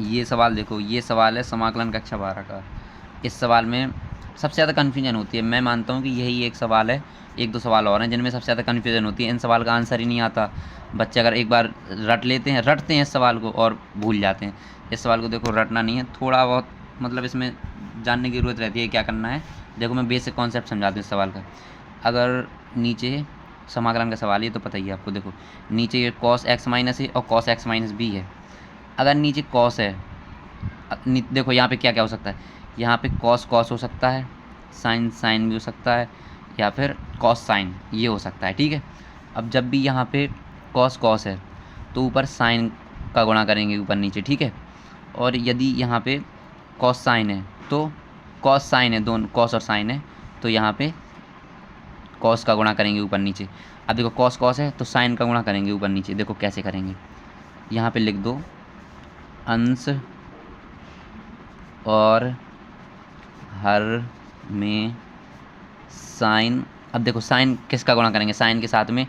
ये सवाल देखो, ये सवाल है समाकलन कक्षा 12 का। इस सवाल में सबसे ज़्यादा कन्फ्यूजन होती है। मैं मानता हूँ कि यही एक सवाल है, एक दो सवाल और हैं जिनमें सबसे ज़्यादा कन्फ्यूजन होती है। इन सवाल का आंसर ही नहीं आता। बच्चे अगर एक बार रटते हैं इस सवाल को और भूल जाते हैं। इस सवाल को देखो रटना नहीं है, थोड़ा बहुत मतलब इसमें जानने की ज़रूरत रहती है क्या करना है। देखो मैं बेसिक कॉन्सेप्ट समझाता हूँ इस सवाल का। अगर नीचे समाकलन का सवाल है तो पता ही है आपको। देखो नीचे ये कॉस एक्स माइनस ए और कॉस एक्स माइनस बी है। अगर नीचे कॉस है, देखो यहाँ पे क्या क्या हो सकता है। यहाँ पे कॉस कॉस हो सकता है, साइन साइन भी हो सकता है, या फिर कॉस साइन ये हो सकता है। ठीक है, अब जब भी यहाँ पे कॉस कॉस है तो ऊपर साइन का गुणा करेंगे ऊपर नीचे। ठीक है, और यदि यहाँ पे कॉस साइन है तो कॉस साइन है, दोनों कॉस और साइन है तो यहाँ पे कॉस का गुणा करेंगे ऊपर नीचे। अब देखो कॉस कॉस है तो साइन का गुणा करेंगे ऊपर नीचे। देखो कैसे करेंगे, यहाँ पे लिख दो अंश और हर में साइन। अब देखो साइन किसका गुणा करेंगे, साइन के साथ में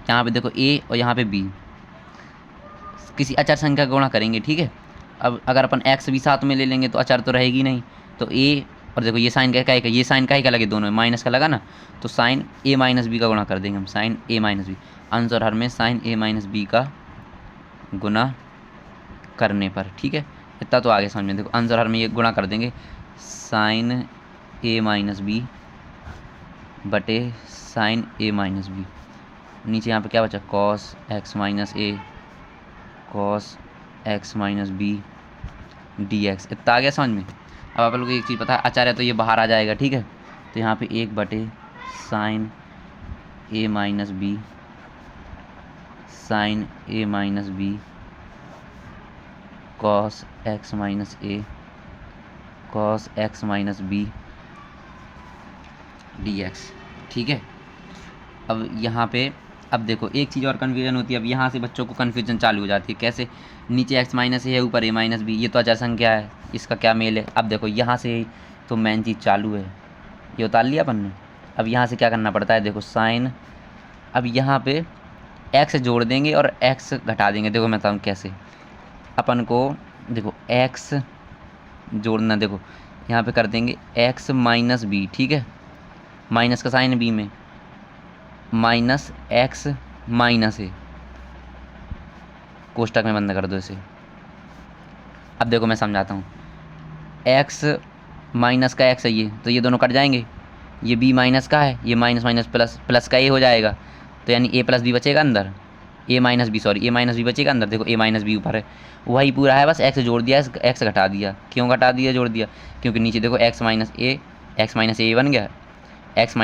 यहाँ पे देखो ए और यहाँ पे बी, किसी अचर संख्या का गुणा करेंगे। ठीक है, अब अगर अपन एक्स भी साथ में ले लेंगे तो अचर तो रहेगी नहीं, तो ए और देखो ये साइन का का, ये साइन का लगे, दोनों में माइनस का लगा ना, तो साइन ए माइनस बी का गुणा कर देंगे हम, साइन ए माइनस बी। अंश और हर में साइन ए माइनस बी का गुना करने पर। ठीक है, इतना तो आगे समझ में। देखो अंश और हर में ये गुणा कर देंगे, साइन ए माइनस बी बटे साइन ए माइनस बी। नीचे यहाँ पे क्या बचा, cos X minus A cos X minus B D X. इतना आ गया समझ में। अब आप लोग को एक चीज़ पता है, अचार है तो ये बाहर आ जाएगा। ठीक है, तो यहाँ पे एक बटे sine A minus B sine A minus B cos X minus A cos X minus B D X. ठीक है, अब यहाँ पे अब देखो एक चीज़ और कन्फ्यूजन होती है। अब यहाँ से बच्चों को कन्फ्यूजन चालू हो जाती है। कैसे, नीचे एक्स माइनस ए है ऊपर ए माइनस बी, ये तो अचर संख्या है, इसका क्या मेल है। अब देखो यहाँ से तो मेन चीज़ चालू है, ये उतार लिया अपन ने। अब यहाँ से क्या करना पड़ता है, देखो साइन, अब यहाँ पे एक्स जोड़ देंगे और एक्स घटा देंगे। देखो मैं बताऊँ कैसे। अपन को देखो एक्स जोड़ना, देखो यहाँ पे कर देंगे एक्स माइनस बी। ठीक है, माइनस का साइन बी में, माइनस एक्स माइनस ए, कोष्टक में बंद कर दो इसे। अब देखो मैं समझाता हूँ, एक्स माइनस का एक्स है ये, तो ये दोनों कट जाएंगे। ये बी माइनस का है, ये माइनस माइनस प्लस, प्लस का ए हो जाएगा, तो यानी ए प्लस बी बचेगा अंदर, ए माइनस बी, सॉरी ए माइनस बी बचेगा अंदर। देखो ए माइनस बी ऊपर है, वही पूरा है, बस एक्स जोड़ दिया, एक्स घटा दिया। क्यों घटा दिया, जोड़ दिया, क्योंकि नीचे देखो एक्स माइनस ए बन गया, एक्स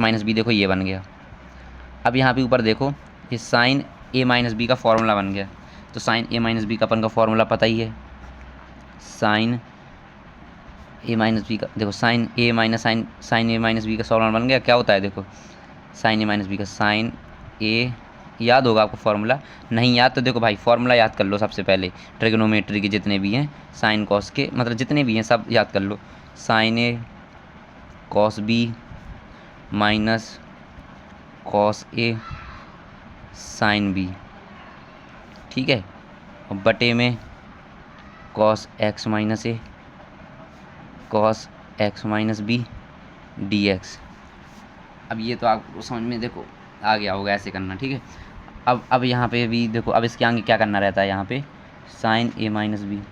माइनस बी देखो ये बन गया। अब यहाँ पे ऊपर देखो ये साइन ए माइनस बी का फॉर्मूला बन गया। तो साइन ए माइनस बी का अपन का फॉर्मूला पता ही है, साइन ए माइनस बी का, देखो साइन ए माइनस बी का फॉर्मूला बन गया। क्या होता है देखो, साइन ए माइनस बी का, साइन ए, याद होगा आपको फॉर्मूला, नहीं याद तो देखो भाई फॉर्मूला याद कर लो सबसे पहले। ट्रिग्नोमेट्री के जितने भी हैं, साइन कॉस के, मतलब जितने भी हैं सब याद कर लो। Sine A cos B minus cos A sine B. ठीक है, और बटे में cos X minus A cos X minus B D X. अब ये तो आपको समझ में देखो आ गया होगा ऐसे करना। ठीक है, अब यहाँ पे भी देखो, अब इसके आगे क्या करना रहता है, यहाँ पे साइन ए माइनस बी।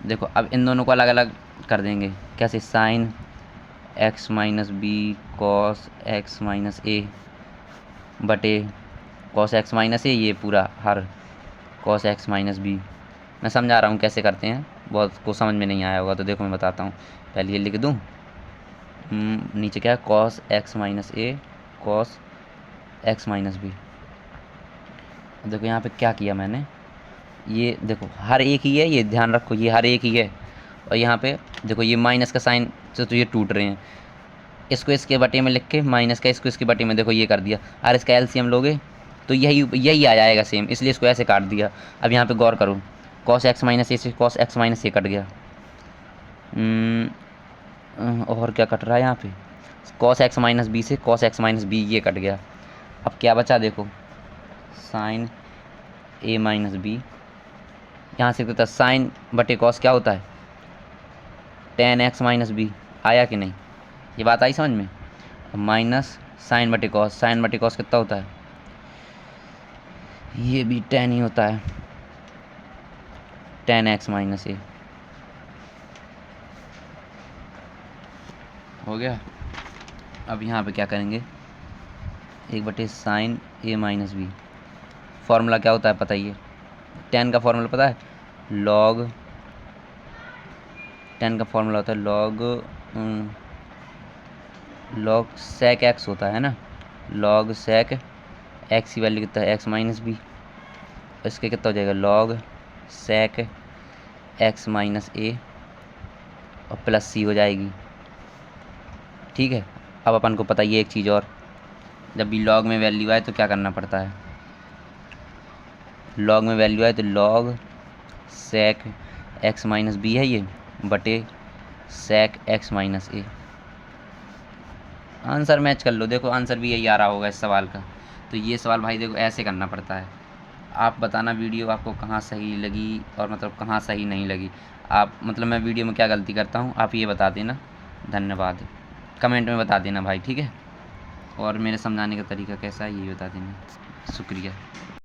देखो अब इन दोनों को अलग अलग कर देंगे। कैसे, sine X minus B cos X minus A बटे कॉस एक्स माइनस ए, ये पूरा हर कॉस एक्स माइनस बी। मैं समझा रहा हूँ कैसे करते हैं, बहुत को समझ में नहीं आया होगा तो देखो मैं बताता हूँ। पहले ये लिख दूँ, नीचे क्या है, cos X minus A cos X minus B. देखो यहाँ पे क्या किया मैंने, ये देखो हर एक ही है, ये ध्यान रखो ये हर एक ही है। और यहाँ पे देखो ये माइनस का साइन से तो ये टूट रहे हैं, इसको इसके बटे में लिख के माइनस का इसको इसके बटे में देखो ये कर दिया। और इसका एलसीएम लोगे तो यही आ जाएगा सेम, इसलिए इसको ऐसे काट दिया। अब यहाँ पे गौर करो, कॉस एक्स माइनस ए से कॉस एक्स माइनस ए कट गया। और क्या कट रहा है यहाँ पे, कॉस एक्स माइनस बी से कॉस एक्स माइनस बी ये कट गया। अब क्या बचा देखो, साइन ए माइनस बी यहाँ से कहता है साइन बटे कॉस क्या होता है, टेन एक्स माइनस बी। आया कि नहीं, ये बात आई समझ में। माइनस साइन बटे कॉस कितना होता है, ये भी टेन ही होता है, टेन एक्स माइनस ए। हो गया। अब यहाँ पे क्या करेंगे, एक बटे sine A minus B. Formula क्या होता है पता ही है, टेन का फॉर्मूला पता है, लॉग, टेन का फॉर्मूला होता है लॉग सेक एक्स होता है ना, लॉग सेक एक्स की वैल्यू कितना है, एक्स माइनस बी। इसके कितना हो जाएगा, लॉग सेक एक्स माइनस ए और प्लस सी हो जाएगी। ठीक है। अब अपन को पता ही है एक चीज़ और, जब भी लॉग में वैल्यू आए तो क्या करना पड़ता है, लॉग में वैल्यू आए तो log sec x minus B है ये, बटे sec x minus A. Answer match कर लो, देखो आंसर भी यही आ रहा होगा इस सवाल का। तो ये सवाल भाई देखो ऐसे करना पड़ता है। आप बताना वीडियो आपको कहाँ सही लगी और मतलब कहाँ सही नहीं लगी। आप मतलब मैं वीडियो में क्या गलती करता हूँ आप ये बता देना। धन्यवाद। कमेंट में बता देना भाई, ठीक है। और मेरे समझाने का तरीका कैसा है ये बता देना। शुक्रिया।